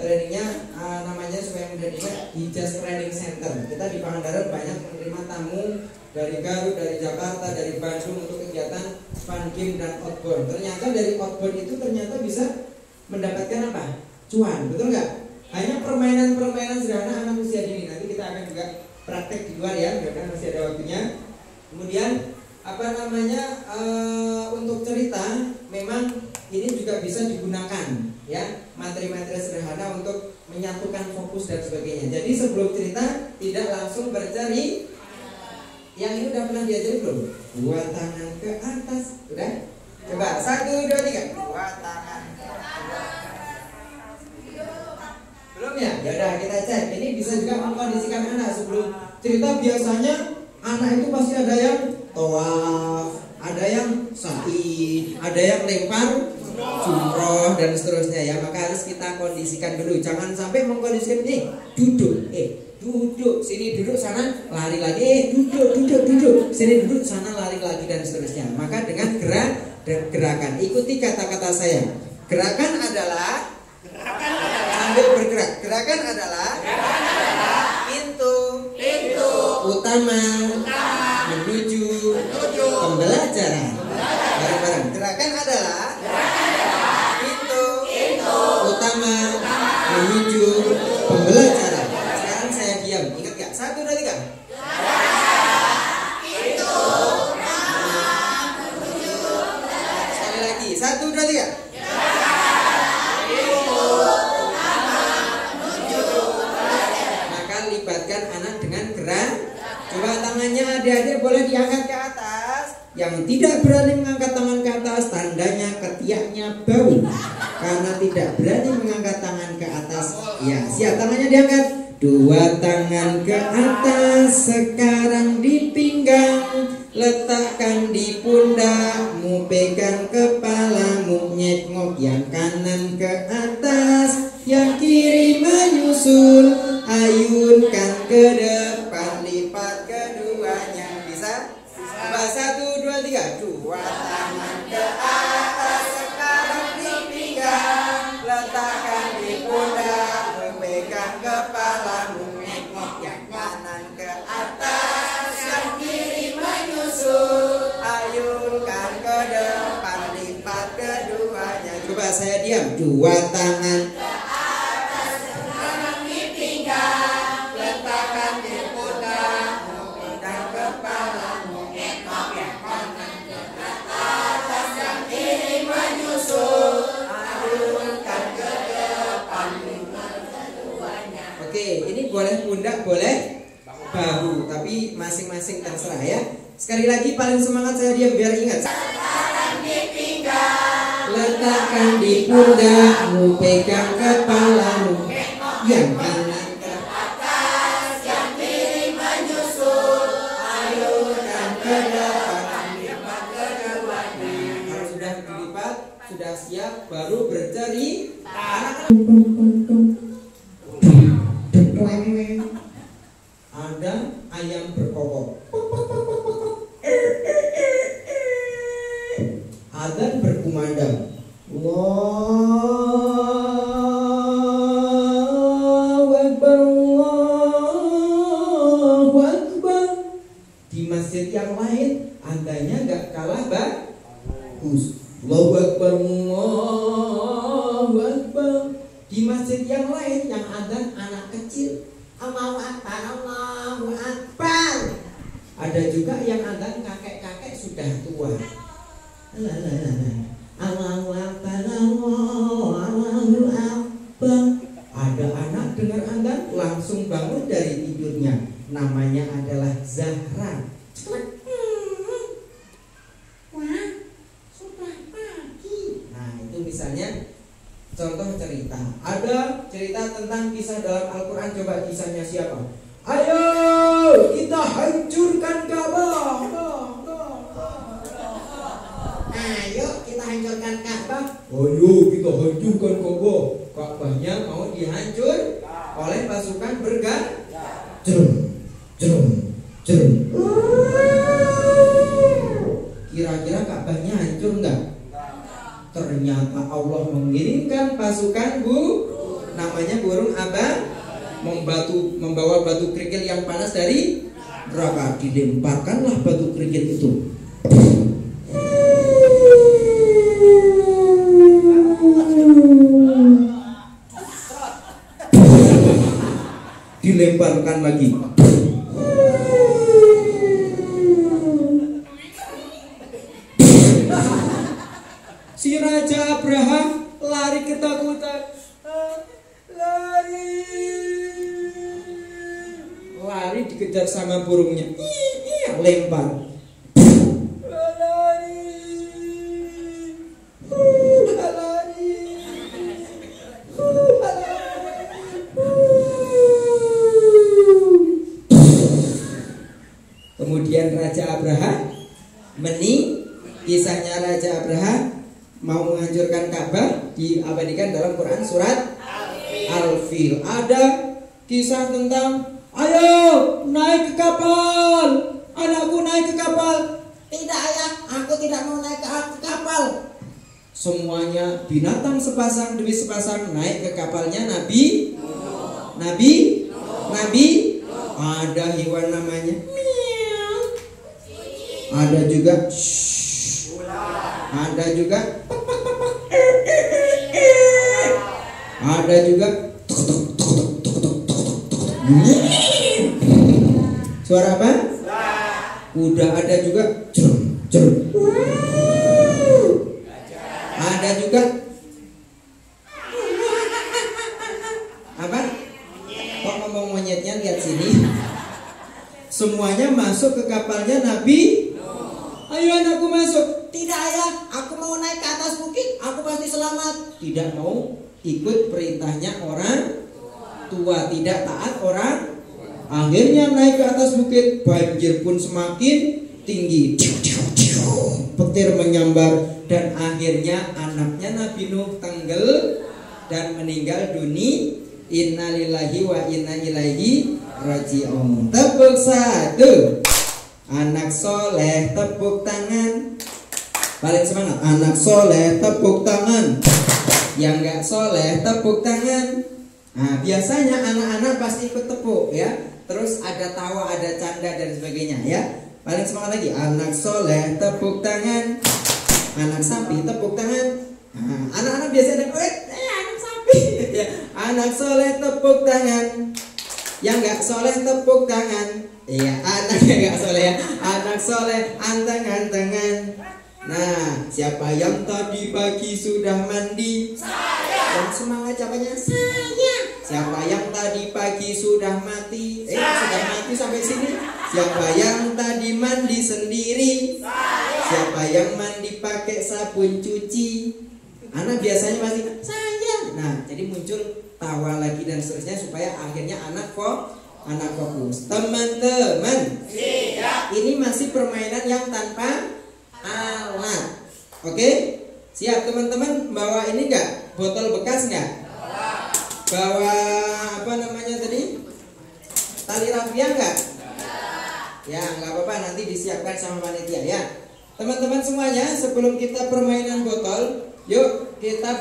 trainingnya namanya supaya mudah diingat Hijaz Training Center. Kita di Pangandaran banyak menerima tamu dari Garut, dari Jakarta, dari Bandung untuk kegiatan fun game dan outbound. Ternyata dari outbound itu ternyata bisa mendapatkan apa? Cuan, betul nggak? Hanya permainan-permainan sederhana anak usia dini. Nanti kita akan juga praktek di luar ya, karena masih ada waktunya. Kemudian untuk cerita memang ini juga bisa digunakan ya, materi-materi sederhana untuk menyatukan fokus dan sebagainya. Jadi sebelum cerita tidak langsung bercari. Yang ini udah pernah diajari belum? Dua tangan ke atas, udah? Coba 1, 2, 3. Dua tangan ke atas. Belum ya? Ya udah kita cek. Ini bisa juga mengkondisikan anak sebelum cerita. Biasanya anak itu pasti ada yang tawaf, ada yang sa'i, ada yang lempar jumroh dan seterusnya ya. Maka harus kita kondisikan dulu. Jangan sampai mengkondisikan ini duduk, duduk, sini duduk, sana lari lagi, duduk, sini duduk, sana lari lagi dan seterusnya. Maka dengan gerakan, ikuti kata-kata saya. Gerakan adalah sambil bergerak. Gerakan adalah pintu utama menuju pembelajaran. Bareng-bareng. Gerakan adalah pintu utama menuju pembelajaran. Sekarang saya diam. Ingat gak? 1, 2, 3. Pintu utama menuju pembelajaran. Sekali lagi. 1, 2, 3. Libatkan anak dengan gerak. Coba tangannya adik-adik boleh diangkat ke atas. Yang tidak berani mengangkat tangan ke atas, tandanya ketiaknya bau. Karena tidak berani mengangkat tangan ke atas. Ya, siap, tangannya diangkat. Dua tangan ke atas, sekarang di pinggang. Letakkan di pundakmu, pegang kepalamu, nyekngok yang kanan ke atas, yang kiri menyusul, ayunkan ke depan, lipat keduanya. Bisa? Coba 1, 2, 3. Dua tangan ke atas, sekarang di pinggang. Letakkan di pundakmu, pegang kepalamu, nyekngok yang kanan ke atas, yang kiri menyusul, ayunkan ke depan, lipat keduanya. Coba saya diam. Dua tangan ke atas, sekarang di pinggang. Letakkan di pundakmu, pegang kepalamu, nyekngok yang kanan ke atas, yang kiri menyusul, ayunkan ke depan, lipat keduanya. Oke, ini boleh pundak, boleh bahu, tapi masing-masing terserah ya. Sekali lagi paling semangat saya diam biar ingat. Sekarang di pinggang, letakkan di pundakmu, pegang kepalamu, yang kanan ke atas, yang kiri menyusul, ayunkan ke depan, lipat keduanya. Kalau sudah dilipat, sudah siap, baru bercerita. Ada ayam berkokok, adzan berkumandang, Allahu Akbar, Allahu Akbar. Di masjid yang lain adzannya gak kalah bagus, Allahu Akbar, Allahu Akbar. Di masjid yang lain yang adzan anak kecil, Allahu Akbar, Allahu Akbar. Ada juga yang adzan kakek-kakek sudah tua, Allahu Akbar, Allahu Akbar. Ada anak dengar adzan langsung bangun dari tidurnya. Namanya adalah Zahra. Wah, sudah pagi. Nah, itu misalnya contoh cerita. Ada cerita tentang kisah dalam Al-Quran. Coba kisahnya siapa? Ayo kita hancurkan Ka'bah. Ayo kita hancurkan Ka'bah. Ayo kita hancurkan Ka'bah. Ka'bahnya mau dihancur oleh pasukan bergan. Jerum. Kira-kira Ka'bahnya hancur enggak? Ternyata Allah mengirimkan pasukan Namanya burung apa? Membawa batu kerikil yang panas dari neraka. Dilemparkanlah batu kerikil itu. Dilemparkan lagi. Si Raja Abraham lari ketakutan. Lari dikejar sama burungnya. Lempar. Kemudian Raja Abraham kisahnya Raja Abraham mau menghancurkan Ka'bah diabadikan dalam Quran surat Al-Fil. Ada kisah tentang, ayo naik ke kapal, anakku naik ke kapal. Tidak ayah, aku tidak mau naik ke kapal. Semuanya binatang sepasang demi sepasang naik ke kapalnya Nabi. Ada hewan namanya miau. Ada juga ada juga suara apa? Udah ada juga ada juga apa? Kok ngomong monyetnya, lihat sini. Semuanya masuk ke kapalnya Nabi. Ayo anakku masuk. Tidak ayah, aku mau naik ke atas bukit, aku pasti selamat. Tidak mau ikut perintahnya orang tua, tidak taat orang. Akhirnya naik ke atas bukit, banjir pun semakin tinggi. Petir menyambar dan akhirnya anaknya Nabi Nuh tenggelam dan meninggal dunia. Innalillahi wa inna ilaihi raji'un. Tepuk satu. Anak soleh tepuk tangan. Paling semangat. Anak soleh tepuk tangan. Yang gak soleh tepuk tangan. Nah, biasanya anak-anak pasti ikut tepuk ya. Terus ada tawa, ada canda dan sebagainya ya. Paling semangat lagi. Anak soleh tepuk tangan. Anak sapi tepuk tangan. Nah, anak-anak biasanya anak sapi ya. Anak soleh tepuk tangan. Yang gak soleh tepuk tangan. Iya, anak yang gak soleh ya. Anak soleh anteng-antengan. Nah, siapa yang tadi pagi sudah mandi? Saya. Yang semangat capanya saya. Siapa yang tadi pagi sudah mati? Sudah mati sampai sini. Siapa yang tadi mandi sendiri? Saya. Siapa yang mandi pakai sabun cuci? Anak biasanya pasti saya. Nah, jadi muncul tawa lagi dan seterusnya supaya akhirnya anak fokus. Teman-teman, ini masih permainan yang tanpa alat. Oke? Siap teman-teman, bawa ini enggak? Botol bekas enggak? Bawa apa namanya tadi? Tali rafia enggak? Ya, enggak apa-apa, nanti disiapkan sama panitia ya. Teman-teman semuanya, sebelum kita permainan botol, yuk kita